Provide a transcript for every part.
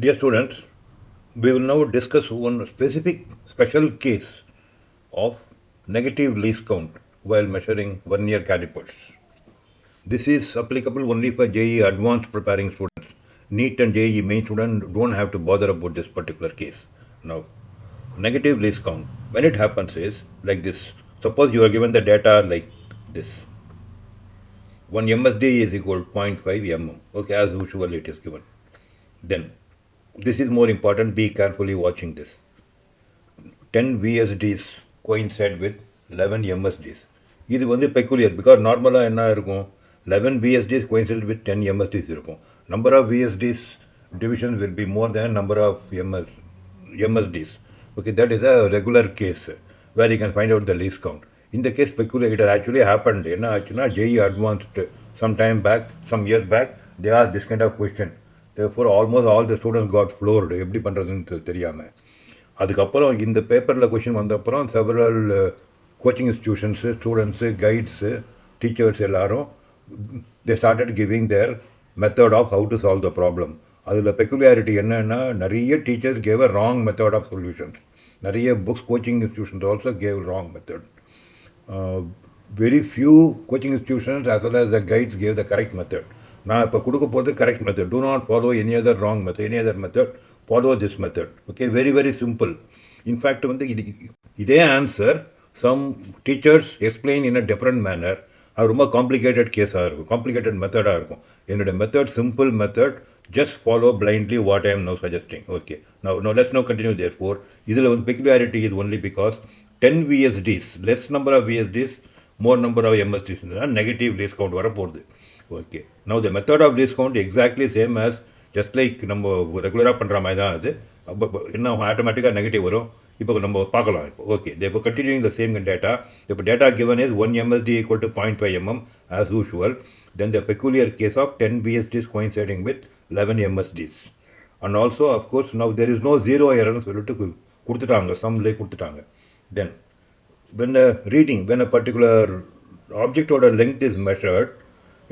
Dear students, we will now discuss one specific special case of negative least count while measuring Vernier calipers. This is applicable only for JEE Advanced preparing students. NEET and JEE Main students don't have to bother about this particular case. Now, negative least count, when it happens is like this. Suppose you are given the data like this. 1 MSD is equal to 0.5 mm. Okay, as usual it is given. Then, this is more important, be carefully watching this. 10 VSDs coincide with 11 MSDs. இது வந்து peculiar because நார்மலாக என்ன இருக்கும் 11 VSDs coincide with 10 MSDs இருக்கும். Number of VSDs divisions will be more than number of MSDs. Okay, that is a regular case where you can find out the least count. In the case peculiar, it has actually happened. என்ன ஆச்சுன்னா JEE Advanced some time back, some years back, they asked this kind of question. Therefore, almost all the students got floored. எப்படி பண்ணுறதுன்னு தெரியாமல். அதுக்கப்புறம் இந்த பேப்பரில் question வந்தப்புறம் several coaching institutions students guides teachers எல்லாரும் they started giving their method of how to solve the problem. அதில் peculiarity என்னென்னா நிறைய teachers gave a wrong method of solutions. நிறைய books coaching institutions also gave wrong method. Very few coaching institutions as well as the guides gave the correct method. நான் இப்போ கொடுக்க போகிறது correct method. Do not follow any other wrong method, any other method. Follow this method. Okay, very very simple. In fact, வந்து இதே answer some teachers explain in a different manner. அது ரொம்ப complicated கேஸாக இருக்கும், காம்ப்ளிகேட்டட் மெத்தடாக இருக்கும். என்னோட method simple method. Just follow blindly what I am now suggesting. Okay, now let's now continue. Therefore, இதில் வந்து peculiarity is only because 10 VSDs, less number of VSDs, more number of MSDs, negative least count வரப்போகுது. Okay, now the method of least count exactly same as just like நம்ம ரெகுலராக பண்ணுற மாதிரி தான். அது என்ன ஆட்டோமேட்டிக்காக நெகட்டிவ் வரும். இப்போ நம்ம பார்க்கலாம். இப்போ ஓகே, இப்போ கண்டினியூங் த சேம் டேட்டா. இப்போ data given is 1 MSD equal to 0.5 mm as usual. Then the peculiar case of 10 VSDs coinciding with 11 MSDs. And also, of course, now there is no zero error சொல்லிட்டு கொடுத்துட்டாங்க, சம்லே கொடுத்துட்டாங்க. Then when the reading, when a particular object or length is measured,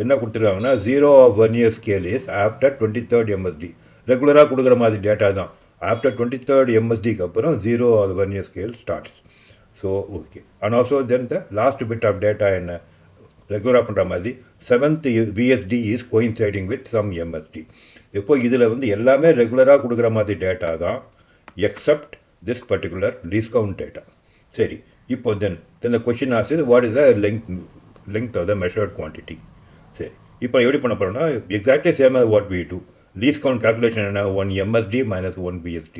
என்ன கொடுத்துருக்காங்கன்னா 0 of Vernier scale is after 23rd MSD. ரெகுலராக கொடுக்குற மாதிரி data தான். After 23rd MSDக்கு அப்புறம் 0 of Vernier scale starts. So okay, and also then the last bit of data என்ன ரெகுலராக பண்ணுற மாதிரி 7th VSD is coinciding with some MSD. இப்போ இதில் வந்து எல்லாமே ரெகுலராக கொடுக்குற மாதிரி டேட்டா தான் except this particular least count data. சரி, இப்போ then the question as what is the length of the measured quantity. சரி, இப்போ எப்படி பண்ண போகிறோம்னா exactly same as what we do. Least count calculation என்ன 1 MSD minus 1 VSD.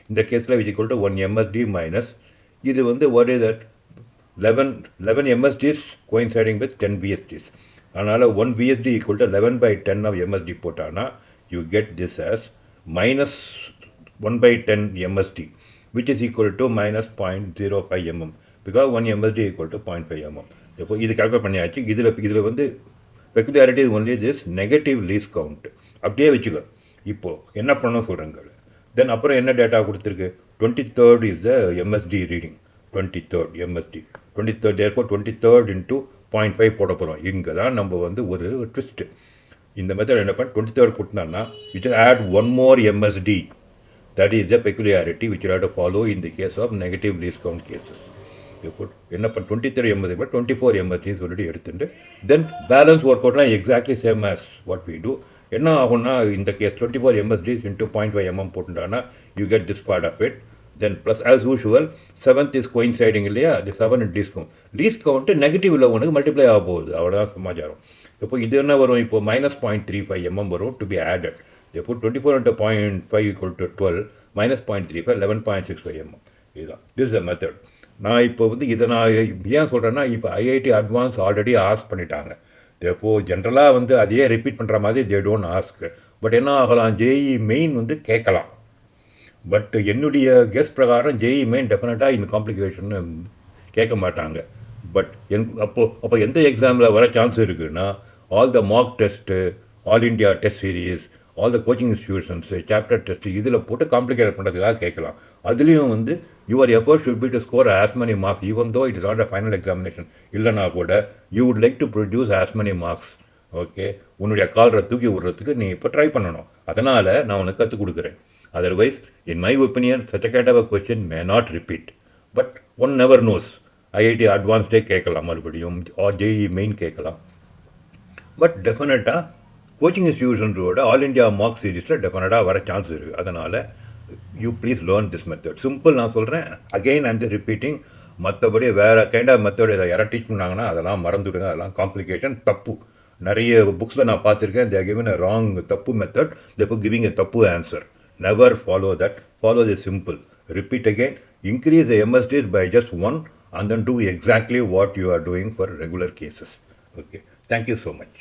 இந்த கேஸில் which equal to 1 MSD minus இது வந்து what is that 11 MSDs coinciding with 10 VSDs. அதனால் 1 VSD equal to 11 by 10 of MSD போட்டானா you get this as minus 1 by 10 MSD which is equal to minus 0.05 mm because 1 MSD equal to 0.5 mm. இப்போ இது calculate பண்ணியாச்சு. இதில் வந்து peculiarity is only this negative least count. அப்படியே வச்சுக்க. இப்போது என்ன பண்ணணும் சொல்கிறேங்க. தென் அப்புறம் என்ன டேட்டா கொடுத்துருக்கு 23rd is the MSD reading. 23rd MSD 23rd therefore 23rd into 0.5 போட போகிறோம். இங்கே தான் நம்ம வந்து ஒரு ட்விஸ்ட்டு. இந்த மெத்தட் என்ன பண்ண 23rd கொடுத்தான்னா it will add one more MSD. That is the peculiarity which you have to follow in the case of negative least count cases. என்ன பண்ண 23 MSD 24 MSD சொல்லிட்டு எடுத்துட்டு தென் பேலன்ஸ் ஒர்க் அவுட்லாம் exactly same as what we do. என்ன ஆகும்னா இந்த case 24 MSDs into 0.5 mm போட்டுட்டானா you get this part of it. Then plus as usual 7th is coinciding இல்லையா, அது 7 least count. Least count negative ஒன்றுக்கு multiply ஆக போகுது, அவ்வளோதான் சமாச்சாரம். இப்போ இது என்ன வரும், இப்போ minus 0.35 mm வரும் டு பி ஆடட். இப்போ 24 into 0.5 equal to 12 minus 0.35 11.65 mm. இதுதான் திஸ் இஸ் அ மெத்தட். நான் இப்போ வந்து இதை நான் ஏன் சொல்கிறேன்னா இப்போ IIT அட்வான்ஸ் ஆல்ரெடி ஆஸ்க் பண்ணிட்டாங்க. இப்போது ஜென்ரலாக வந்து அதையே ரிப்பீட் பண்ணுற மாதிரி தே டோன்ட் ஆஸ்க். பட் என்ன ஆகலாம், JEE மெயின் வந்து கேட்கலாம். பட் என்னுடைய கெஸ் பிரகாரம் JEE மெயின் டெஃபினட்டாக இந்த காம்ப்ளிகேஷன் கேட்க மாட்டாங்க. பட் அப்போ எந்த எக்ஸாமில் வர சான்ஸ் இருக்குதுன்னா all the mark test, all India test series, all the coaching institutions, chapter test இதில் போட்டு காம்ப்ளிகேட் பண்ணுறதுக்காக கேட்கலாம். அதுலேயும் வந்து your effort should be to score as many marks even though it is not a final examination. இல்லைனா கூட you would like to produce as many marks. Okay, உன்னுடைய காலரை தூக்கி விடுறதுக்கு நீ இப்போ ட்ரை பண்ணணும். அதனால் நான் உனக்கு கற்றுக் கொடுக்குறேன். Otherwise, in my opinion, such a kind of a question may not repeat. But one never knows. IIT Advanced கேட்கலாம் மறுபடியும் or JEE Main கேட்கலாம். பட் டெஃபினட்டாக கோச்சிங் இன்ஸ்டியூஷன்ஸோட ஆல் இண்டியா மார்க் சீரீஸில் டெஃபினட்டாக வர சான்ஸ் இருக்குது. அதனால் you please learn this method. Simple நான் சொல்கிறேன், அகெயின் ஐம் ஜஸ்ட் ரிப்பீட்டிங். மற்றபடி வேறு கைண்ட் ஆஃப் மெத்தட் இதை யாராவது டீச் பண்ணாங்கன்னா அதெல்லாம் மறந்துவிடுங்க. அதெல்லாம் காம்ப்ளிகேஷன், தப்பு. நிறைய புக்ஸில் நான் பார்த்துருக்கேன், they are given a wrong தப்பு மெத்தட், தேர்ஃபோர் கிவிங் எ தப்பு answer. Never follow that. Follow the simple. Repeat again, increase the MSDs by just one, and then do exactly what you are doing for regular cases. Okay. Thank you so much.